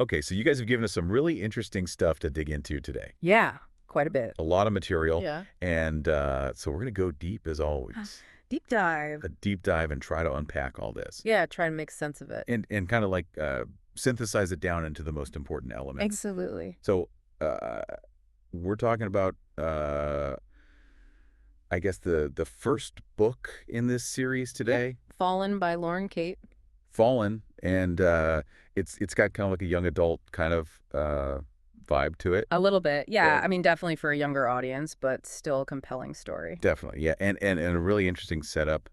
Okay, so you guys have given us some really interesting stuff to dig into today. Yeah, quite a bit. A lot of material. Yeah. And so we're going to go deep as always. Deep dive. A deep dive and try to unpack all this. Yeah, try and make sense of it. And kind of like synthesize it down into the most important elements. Absolutely. So we're talking about, I guess, the first book in this series today. Yep. Fallen by Lauren Kate. Fallen. And it's got kind of like a young adult kind of vibe to it. A little bit. Yeah, Yeah. I mean, definitely for a younger audience, but still a compelling story. Definitely, yeah. And a really interesting setup.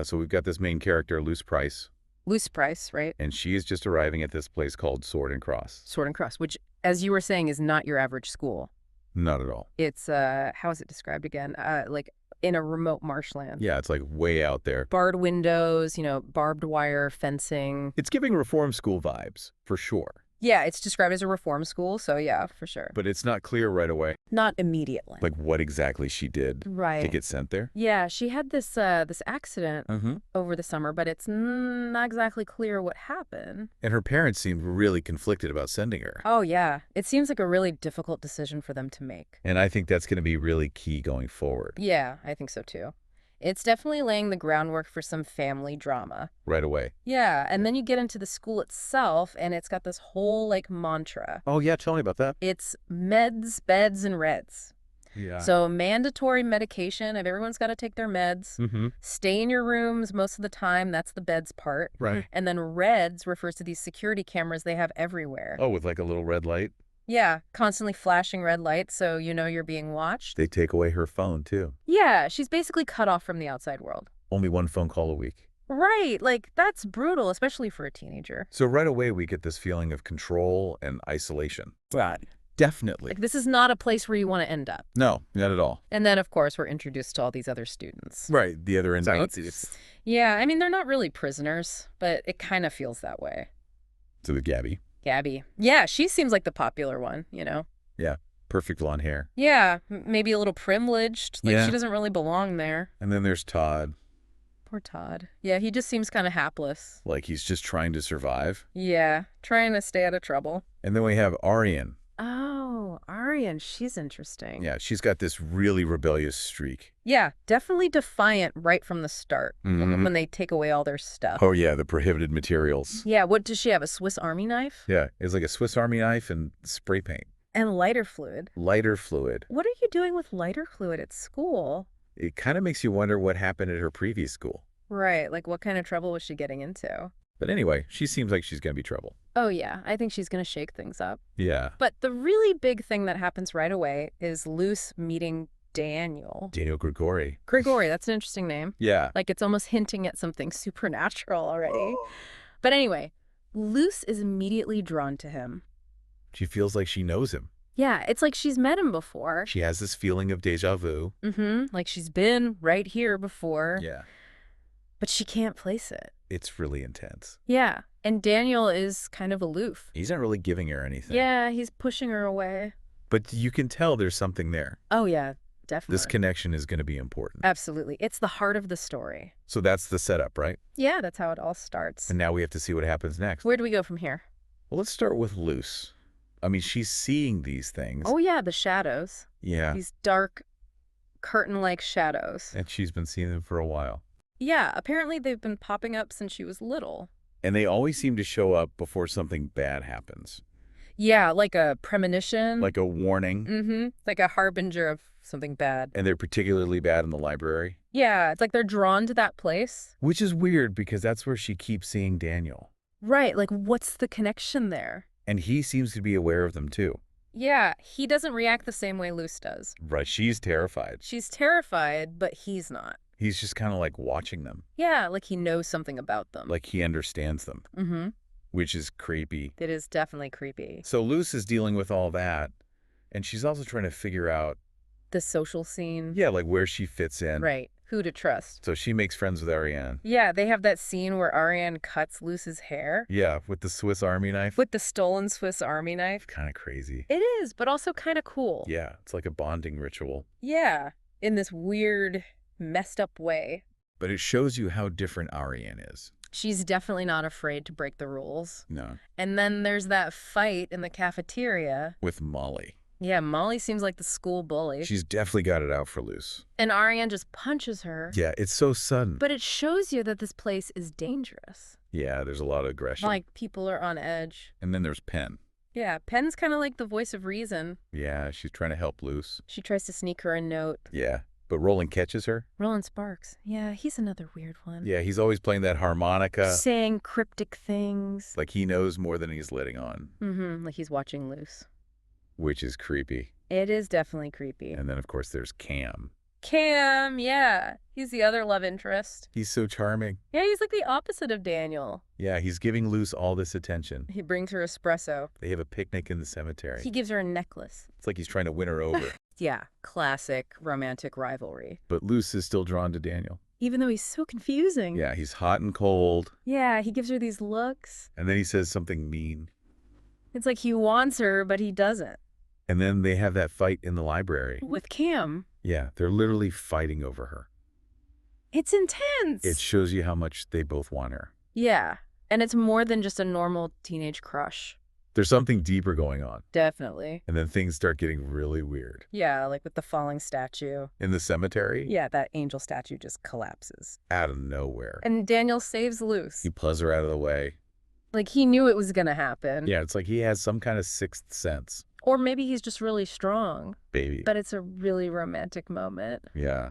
So we've got this main character, Luce Price, Luce Price, right? and she is just arriving at this place called Sword and Cross. Sword and Cross, which, as you were saying, is not your average school. Not at all. It's, how is it described again? Like in a remote marshland. Yeah, it's like way out there. Barred windows, barbed wire fencing. It's giving reform school vibes, for sure. Yeah, it's described as a reform school, so yeah, for sure. But it's not clear right away, Not immediately. like what exactly she did to Right. get sent there. Yeah, she had this this accident Mm-hmm. over the summer, but it's not exactly clear what happened. And her parents seemed really conflicted about sending her. Oh, yeah. It seems like a really difficult decision for them to make. And I think that's going to be really key going forward. Yeah, I think so too. It's definitely laying the groundwork for some family drama. Right away. Yeah, and then you get into the school itself, and it's got this whole, mantra. Oh, yeah, tell me about that. It's meds, beds, and reds. Yeah. So mandatory medication, and everyone's got to take their meds. Mm-hmm. Stay in your rooms most of the time. That's the beds part. Right. And then reds refers to these security cameras they have everywhere. Oh, with like a little red light? Yeah, constantly flashing red lights so you know you're being watched. They take away her phone, too. Yeah, she's basically cut off from the outside world. Only one phone call a week. Right, that's brutal, especially for a teenager. So right away, we get this feeling of control and isolation. Right. Definitely. This is not a place where you want to end up. No, not at all. And then, of course, we're introduced to all these other students. Right. The other inmates. Yeah, I mean, they're not really prisoners, but it kind of feels that way. So the Gabby. Gabby. Yeah, she seems like the popular one, Yeah. Perfect blonde hair. Yeah, maybe a little privileged. Yeah. She doesn't really belong there. And then there's Todd. Poor Todd. Yeah, he just seems kind of hapless. Like he's just trying to survive. Yeah, trying to stay out of trouble. And then we have Arian. Oh, Arian, she's interesting. Yeah, she's got this really rebellious streak. Yeah, definitely defiant right from the start Mhm. when they take away all their stuff. Oh, yeah, the prohibited materials. Yeah, what does she have? A Swiss Army knife? Yeah, it's like a Swiss Army knife and spray paint. And lighter fluid. Lighter fluid. What are you doing with lighter fluid at school? It kind of makes you wonder what happened at her previous school. Right, what kind of trouble was she getting into? But anyway, she seems like she's going to be trouble. Oh, yeah, I think she's going to shake things up. Yeah. But the really big thing that happens right away is Luce meeting Daniel. Daniel Grigori. Grigori, that's an interesting name. Yeah. It's almost hinting at something supernatural already. But anyway, Luce is immediately drawn to him. She feels like she knows him. Yeah, it's like she's met him before. She has this feeling of deja vu. Mm-hmm, like she's been right here before. Yeah. But she can't place it. It's really intense. Yeah, and Daniel is kind of aloof. He's not really giving her anything. Yeah, he's pushing her away. But you can tell there's something there. Oh, yeah, definitely. This connection is going to be important. Absolutely. It's the heart of the story. So that's the setup, right? Yeah, that's how it all starts. And now we have to see what happens next. Where do we go from here? Well, let's start with Luce. I mean, she's seeing these things. Oh, yeah, the shadows. Yeah. These dark, curtain-like shadows. And she's been seeing them for a while. Yeah, apparently they've been popping up since she was little. And they always seem to show up before something bad happens. Yeah, like a premonition. Like a warning. Mm-hmm. Like a harbinger of something bad. And they're particularly bad in the library. Yeah, it's like they're drawn to that place. Which is weird because that's where she keeps seeing Daniel. Right, what's the connection there? And he seems to be aware of them too. Yeah, he doesn't react the same way Luce does. Right, she's terrified. She's terrified, but he's not. He's just kind of like watching them. Yeah, like he knows something about them. Like he understands them. Mm-hmm. Which is creepy. It is definitely creepy. So Luce is dealing with all that. And she's also trying to figure out... The social scene. Yeah, like where she fits in. Right. Who to trust. So she makes friends with Ariane. Yeah, they have that scene where Ariane cuts Luce's hair. Yeah, with the Swiss Army knife. With the stolen Swiss Army knife. Kind of crazy. It is, but also kind of cool. Yeah, it's like a bonding ritual. Yeah, in this weird, messed up way. But it shows you how different Ariane is. She's definitely not afraid to break the rules. No. And then there's that fight in the cafeteria. With Molly. Yeah, Molly seems like the school bully. She's definitely got it out for Luce. And Ariane just punches her. Yeah, it's so sudden. But it shows you that this place is dangerous. Yeah, there's a lot of aggression. Like, people are on edge. And then there's Penn. Yeah, Penn's kind of like the voice of reason. Yeah, she's trying to help Luce. She tries to sneak her a note. Yeah, but Roland catches her. Roland Sparks. Yeah, he's another weird one. Yeah, he's always playing that harmonica. Saying cryptic things. Like he knows more than he's letting on. Mm-hmm, like he's watching Luce. Which is creepy. It is definitely creepy. And then, of course, there's Cam. Cam, yeah. He's the other love interest. He's so charming. Yeah, he's like the opposite of Daniel. Yeah, he's giving Luce all this attention. He brings her espresso. They have a picnic in the cemetery. He gives her a necklace. It's like he's trying to win her over. Yeah, classic romantic rivalry. But Luce is still drawn to Daniel. Even though he's so confusing. Yeah, he's hot and cold. Yeah, he gives her these looks. And then he says something mean. It's like he wants her, but he doesn't. And then they have that fight in the library. With Cam. Yeah, they're literally fighting over her. It's intense. It shows you how much they both want her. Yeah, and it's more than just a normal teenage crush. There's something deeper going on. Definitely. And then things start getting really weird. Yeah, like with the falling statue. In the cemetery? Yeah, that angel statue just collapses. Out of nowhere. And Daniel saves Luce. He pulls her out of the way. Like, he knew it was gonna happen. Yeah, it's like he has some kind of sixth sense. Or maybe he's just really strong. Baby. But it's a really romantic moment. Yeah.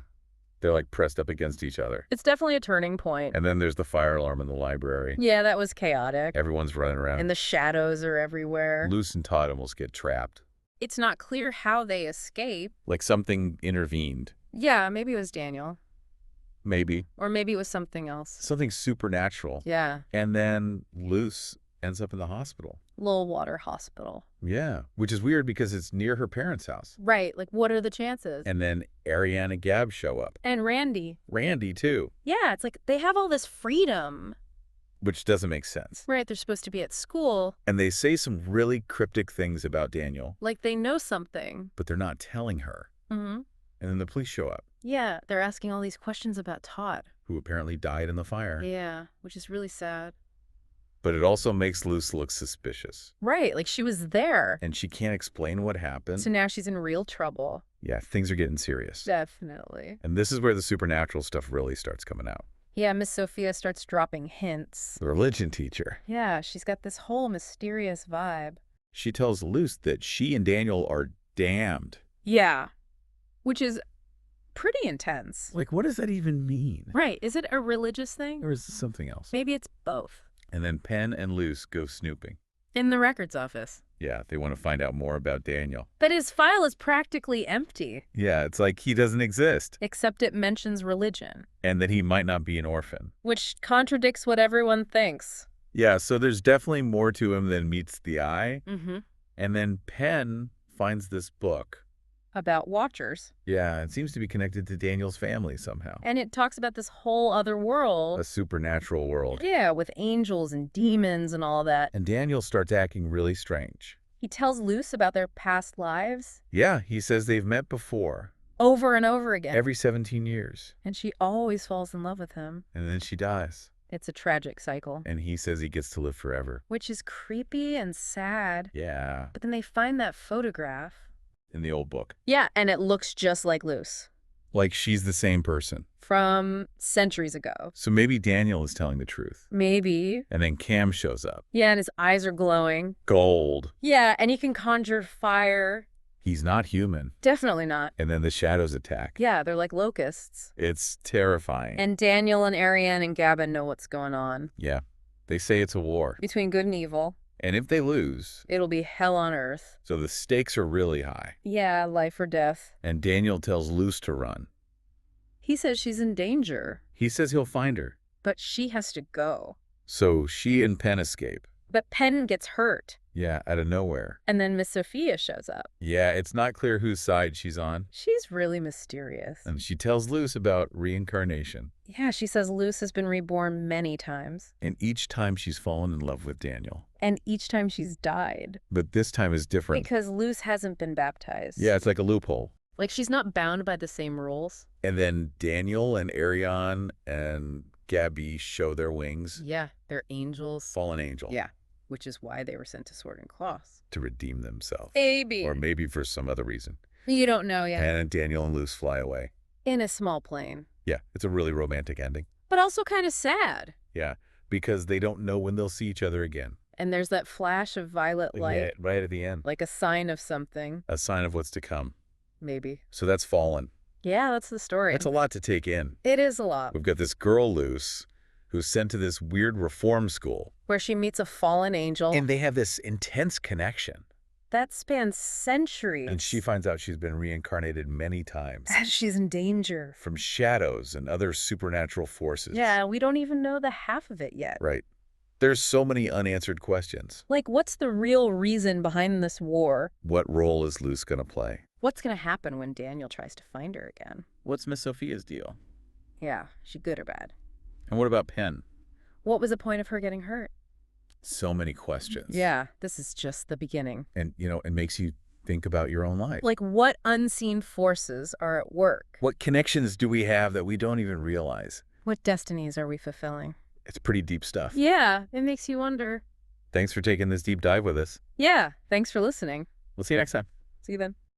They're like pressed up against each other. It's definitely a turning point. And then there's the fire alarm in the library. Yeah, that was chaotic. Everyone's running around. And the shadows are everywhere. Luce and Todd almost get trapped. It's not clear how they escape. Like something intervened. Yeah, maybe it was Daniel. Maybe. Or maybe it was something else. Something supernatural. Yeah. And then Luce ends up in the hospital. Lowwater Hospital. Yeah, which is weird because it's near her parents' house. Right, like what are the chances? And then Ariane and Gab show up. And Randy. Randy, too. Yeah, it's like they have all this freedom. Which doesn't make sense. Right, they're supposed to be at school. And they say some really cryptic things about Daniel. Like they know something. But they're not telling her. Mm-hmm. And then the police show up. Yeah, they're asking all these questions about Todd. Who apparently died in the fire. Yeah, which is really sad. But it also makes Luce look suspicious. Right, like she was there. And she can't explain what happened. So now she's in real trouble. Yeah, things are getting serious. Definitely. And this is where the supernatural stuff really starts coming out. Yeah, Miss Sophia starts dropping hints. The religion teacher. Yeah, she's got this whole mysterious vibe. She tells Luce that she and Daniel are damned. Yeah, which is pretty intense. Like, what does that even mean? Right, is it a religious thing? Or is it something else? Maybe it's both. And then Penn and Luce go snooping. In the records office. Yeah, they want to find out more about Daniel. But his file is practically empty. Yeah, it's like he doesn't exist. Except it mentions religion. And that he might not be an orphan. Which contradicts what everyone thinks. Yeah, so there's definitely more to him than meets the eye. Mm-hmm. And then Penn finds this book. About watchers. Yeah, it seems to be connected to Daniel's family somehow. And it talks about this whole other world. A supernatural world. Yeah, with angels and demons and all that. And Daniel starts acting really strange. He tells Luce about their past lives. Yeah, he says they've met before. Over and over again. Every 17 years. And she always falls in love with him. And then she dies. It's a tragic cycle. And he says he gets to live forever. Which is creepy and sad. Yeah. But then they find that photograph. In the old book. Yeah, and it looks just like Luce. Like she's the same person. From centuries ago. So maybe Daniel is telling the truth. Maybe. And then Cam shows up. Yeah, and his eyes are glowing. Gold. Yeah, and he can conjure fire. He's not human. Definitely not. And then the shadows attack. Yeah, they're like locusts. It's terrifying. And Daniel and Ariane and Gabin know what's going on. Yeah. They say it's a war. Between good and evil. And if they lose... it'll be hell on earth. So the stakes are really high. Yeah, life or death. And Daniel tells Luce to run. He says she's in danger. He says he'll find her. But she has to go. So she and Penn escape. But Penn gets hurt. Yeah, out of nowhere. And then Miss Sophia shows up. Yeah, it's not clear whose side she's on. She's really mysterious. And she tells Luce about reincarnation. Yeah, she says Luce has been reborn many times. And each time she's fallen in love with Daniel. And each time she's died. But this time is different. Because Luce hasn't been baptized. Yeah, it's like a loophole. Like she's not bound by the same rules. And then Daniel and Ariane and Gabby show their wings. Yeah, they're angels. Fallen angel. Yeah, which is why they were sent to Sword and Claws. To redeem themselves. Maybe. Or maybe for some other reason. You don't know yet. And Daniel and Luce fly away. In a small plane. Yeah, it's a really romantic ending. But also kind of sad. Yeah, because they don't know when they'll see each other again. And there's that flash of violet light. Yeah, right at the end. Like a sign of something. A sign of what's to come. Maybe. So that's Fallen. Yeah, that's the story. That's a lot to take in. It is a lot. We've got this girl, Luce, who's sent to this weird reform school. Where she meets a fallen angel. And they have this intense connection. That spans centuries. And she finds out she's been reincarnated many times. She's in danger. From shadows and other supernatural forces. Yeah, we don't even know the half of it yet. Right. There's so many unanswered questions. Like, what's the real reason behind this war? What role is Luce going to play? What's going to happen when Daniel tries to find her again? What's Miss Sophia's deal? Yeah, she good or bad? And what about Penn? What was the point of her getting hurt? So many questions. Yeah, this is just the beginning. And, it makes you think about your own life. Like, what unseen forces are at work? What connections do we have that we don't even realize? What destinies are we fulfilling? It's pretty deep stuff. Yeah, it makes you wonder. Thanks for taking this deep dive with us. Yeah, thanks for listening. We'll see you next time. See you then.